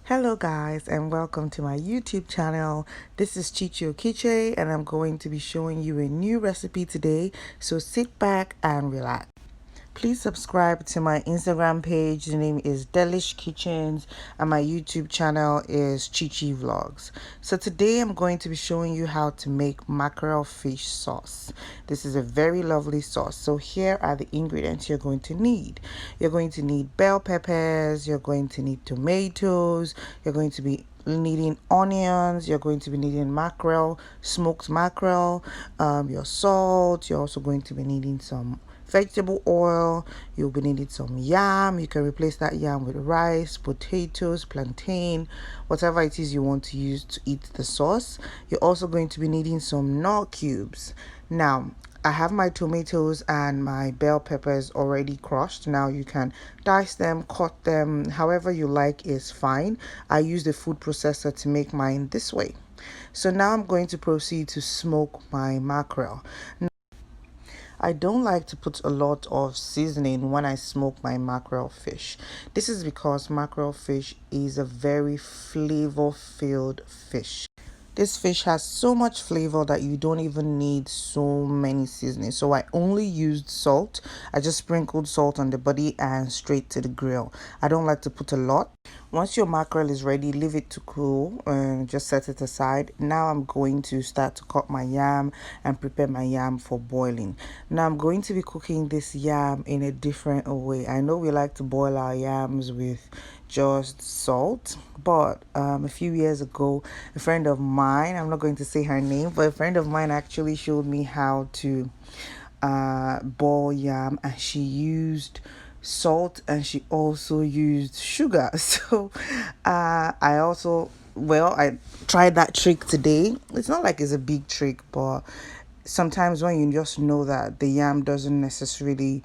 Hello guys and welcome to my YouTube channel. This is Chicho Kiche and I'm going to be showing you a new recipe today, so sit back and relax. Please subscribe to my Instagram page. The name is Delish Kitchens and my YouTube channel is Chichi Vlogs. So today I'm going to be showing you how to make mackerel fish sauce. This is a very lovely sauce. So here are the ingredients you're going to need. You're going to need bell peppers, you're going to need tomatoes, you're going to be needing onions, you're going to be needing mackerel, smoked mackerel, your salt. You're also going to be needing some vegetable oil. You'll be needing some yam. You can replace that yam with rice, potatoes, plantain, whatever it is you want to use to eat the sauce. You're also going to be needing some Knorr cubes. Now I have my tomatoes and my bell peppers already crushed. Now you can dice them, cut them, however you like is fine. I use the food processor to make mine this way. So now I'm going to proceed to smoke my mackerel. I don't like to put a lot of seasoning when I smoke my mackerel fish. This is because mackerel fish is a very flavor-filled fish. This fish has so much flavor that you don't even need so many seasonings. So I only used salt. I just sprinkled salt on the body and straight to the grill. I don't like to put a lot. Once your mackerel is ready, leave it to cool and just set it aside. Now I'm going to start to cut my yam and prepare my yam for boiling. Now I'm going to be cooking this yam in a different way. I know we like to boil our yams with just salt, but a few years ago a friend of mine, I'm not going to say her name, but a friend of mine actually showed me how to boil yam, and she used salt and she also used sugar. So I tried that trick today. It's not like it's a big trick, but sometimes when you just know that the yam doesn't necessarily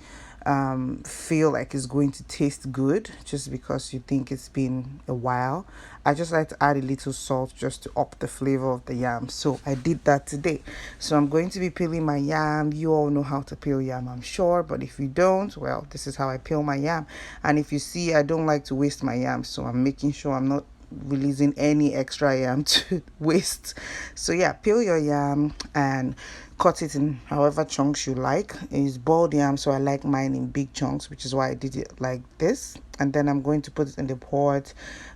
feel like it's going to taste good just because you think it's been a while, I just like to add a little salt just to up the flavor of the yam. So I did that today. So I'm going to be peeling my yam. You all know how to peel yam, I'm sure, but if you don't, well, this is how I peel my yam. And if you see, I don't like to waste my yam, so I'm making sure I'm not releasing any extra yam to waste. So yeah, peel your yam and cut it in however chunks you like. It's boiled yam, so I like mine in big chunks, which is why I did it like this. And then I'm going to put it in the pot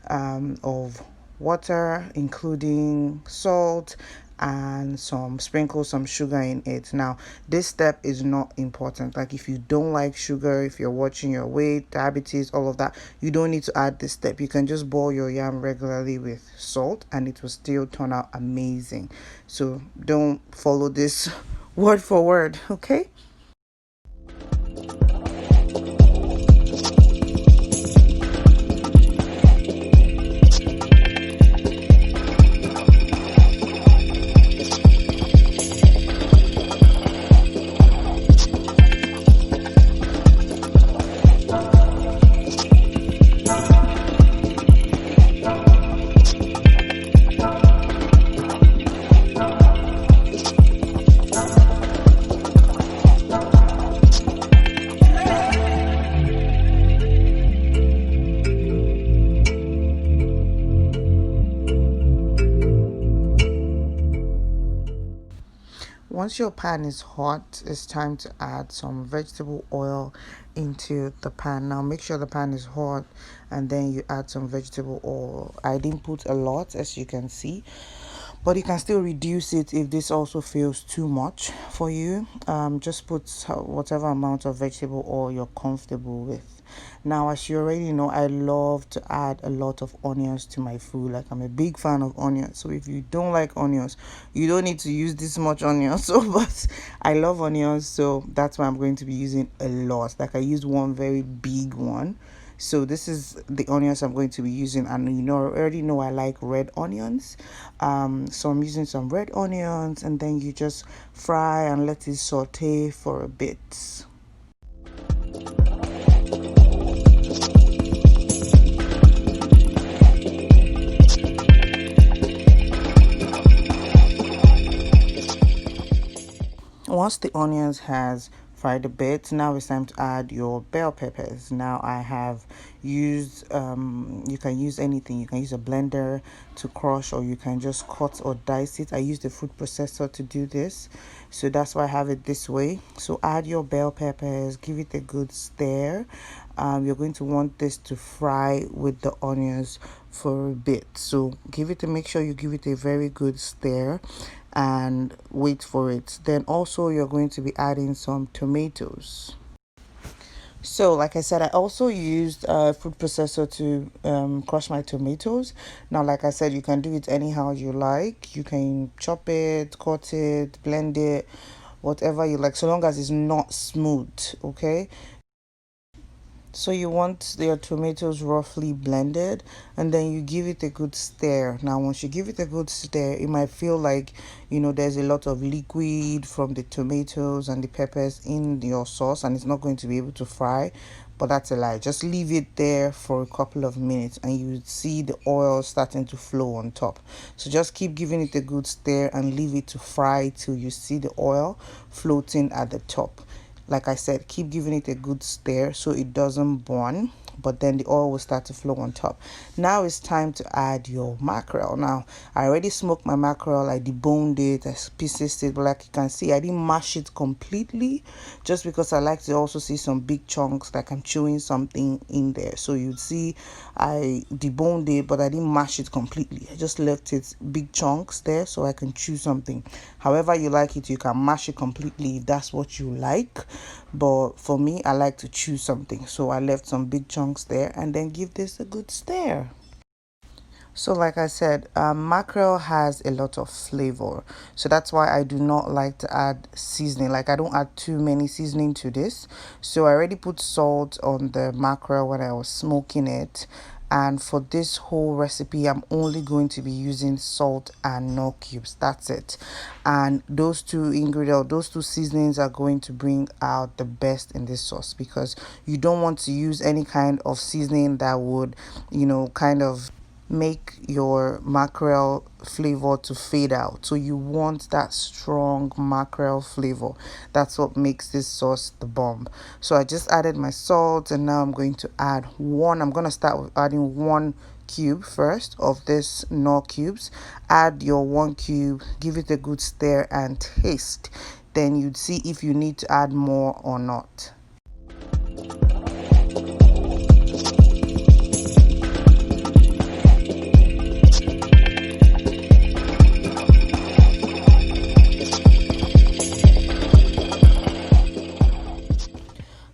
of water, including salt, and sprinkle some sugar in it. Now this step is not important. Like if you don't like sugar, if you're watching your weight, diabetes, all of that, you don't need to add this step. You can just boil your yam regularly with salt and it will still turn out amazing. So don't follow this word for word, okay? Once your pan is hot, it's time to add some vegetable oil into the pan. Now make sure the pan is hot and then you add some vegetable oil. I didn't put a lot, as you can see, but you can still reduce it if this also feels too much for you. Just put whatever amount of vegetable oil you're comfortable with. Now, as you already know, I love to add a lot of onions to my food. Like, I'm a big fan of onions. So if you don't like onions, you don't need to use this much onions. So, but I love onions, so that's why I'm going to be using a lot. Like, I used one very big one. So this is the onions I'm going to be using, and you know, already know I like red onions. So I'm using some red onions, and then you just fry and let it saute for a bit. Once the onions has fried a bit, now it's time to add your bell peppers. Now I have you can use anything. You can use a blender to crush, or you can just cut or dice it. I use the food processor to do this, so that's why I have it this way. So add your bell peppers, give it a good stir. You're going to want this to fry with the onions for a bit, so make sure you give it a very good stir and wait for it. Then also you're going to be adding some tomatoes. So, like I said, I also used a food processor to crush my tomatoes. Now, like I said, you can do it anyhow you like. You can chop it, cut it, blend it, whatever you like, so long as it's not smooth, okay? So you want your tomatoes roughly blended, and then you give it a good stir. Now once you give it a good stir, it might feel like, there's a lot of liquid from the tomatoes and the peppers in your sauce, and it's not going to be able to fry, but that's a lie. Just leave it there for a couple of minutes and you would see the oil starting to flow on top. So just keep giving it a good stir and leave it to fry till you see the oil floating at the top. Like I said, keep giving it a good stir so it doesn't burn, but then the oil will start to flow on top. Now it's time to add your mackerel. Now I already smoked my mackerel. I deboned it, I pieces it, but like you can see, I didn't mash it completely, just because I like to also see some big chunks, like I'm chewing something in there. So you'd see I deboned it, but I didn't mash it completely. I just left it big chunks there so I can chew something. However you like it, you can mash it completely if that's what you like, but for me, I like to chew something, so I left some big chunks there and then give this a good stir. So like I said, mackerel has a lot of flavor, so that's why I do not like to add seasoning. Like, I don't add too many seasoning to this. So I already put salt on the mackerel when I was smoking it, and for this whole recipe I'm only going to be using salt and Knorr cubes. That's it. And those two ingredients, those two seasonings, are going to bring out the best in this sauce, because you don't want to use any kind of seasoning that would, kind of make your mackerel flavor to fade out. So you want that strong mackerel flavor. That's what makes this sauce the bomb. So I just added my salt, and now I'm going to add I'm going to start with adding 1 cube first of this Knorr cubes. Add your 1 cube, give it a good stir and taste. Then you'd see if you need to add more or not.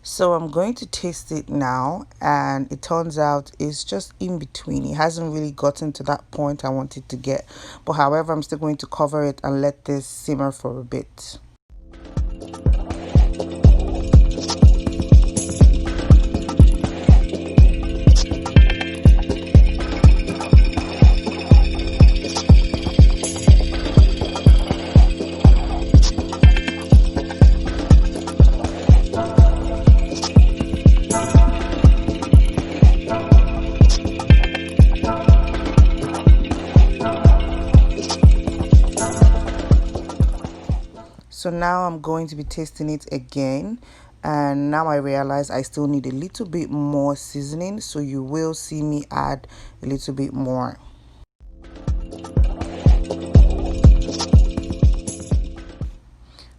So I'm going to taste it now, and it turns out it's just in between. It hasn't really gotten to that point I want it to get, but however, I'm still going to cover it and let this simmer for a bit. So now I'm going to be tasting it again, and now I realize I still need a little bit more seasoning, so you will see me add a little bit more.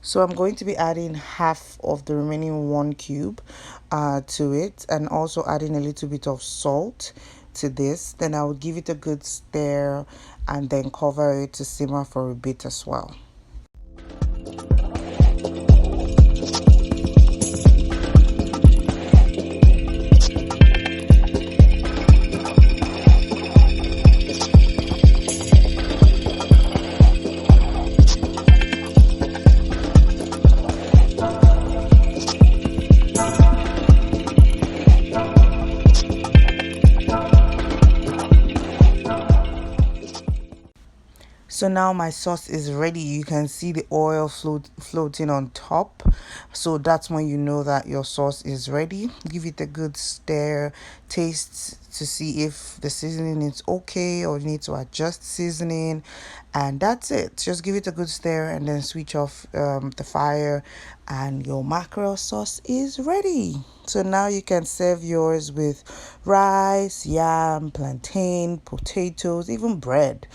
So I'm going to be adding half of the remaining 1 cube to it, and also adding a little bit of salt to this. Then I will give it a good stir and then cover it to simmer for a bit as well. So now my sauce is ready. You can see the oil floating on top. So that's when you know that your sauce is ready. Give it a good stir, taste to see if the seasoning is okay or you need to adjust seasoning, and that's it. Just give it a good stir and then switch off the fire, and your mackerel sauce is ready. So now you can serve yours with rice, yam, plantain, potatoes, even bread.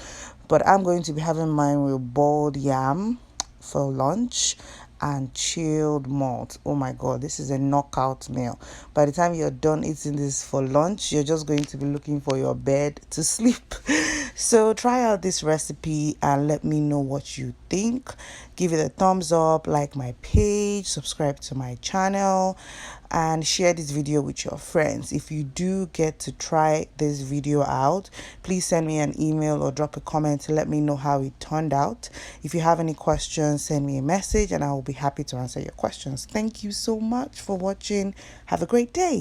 But I'm going to be having mine with boiled yam for lunch and chilled malt. Oh my god, this is a knockout meal. By the time you're done eating this for lunch, you're just going to be looking for your bed to sleep. So try out this recipe and let me know what you think. Give it a thumbs up, like my page, subscribe to my channel, and share this video with your friends. If you do get to try this video out, please send me an email or drop a comment to let me know how it turned out. If you have any questions, send me a message and I will be happy to answer your questions. Thank you so much for watching. Have a great day.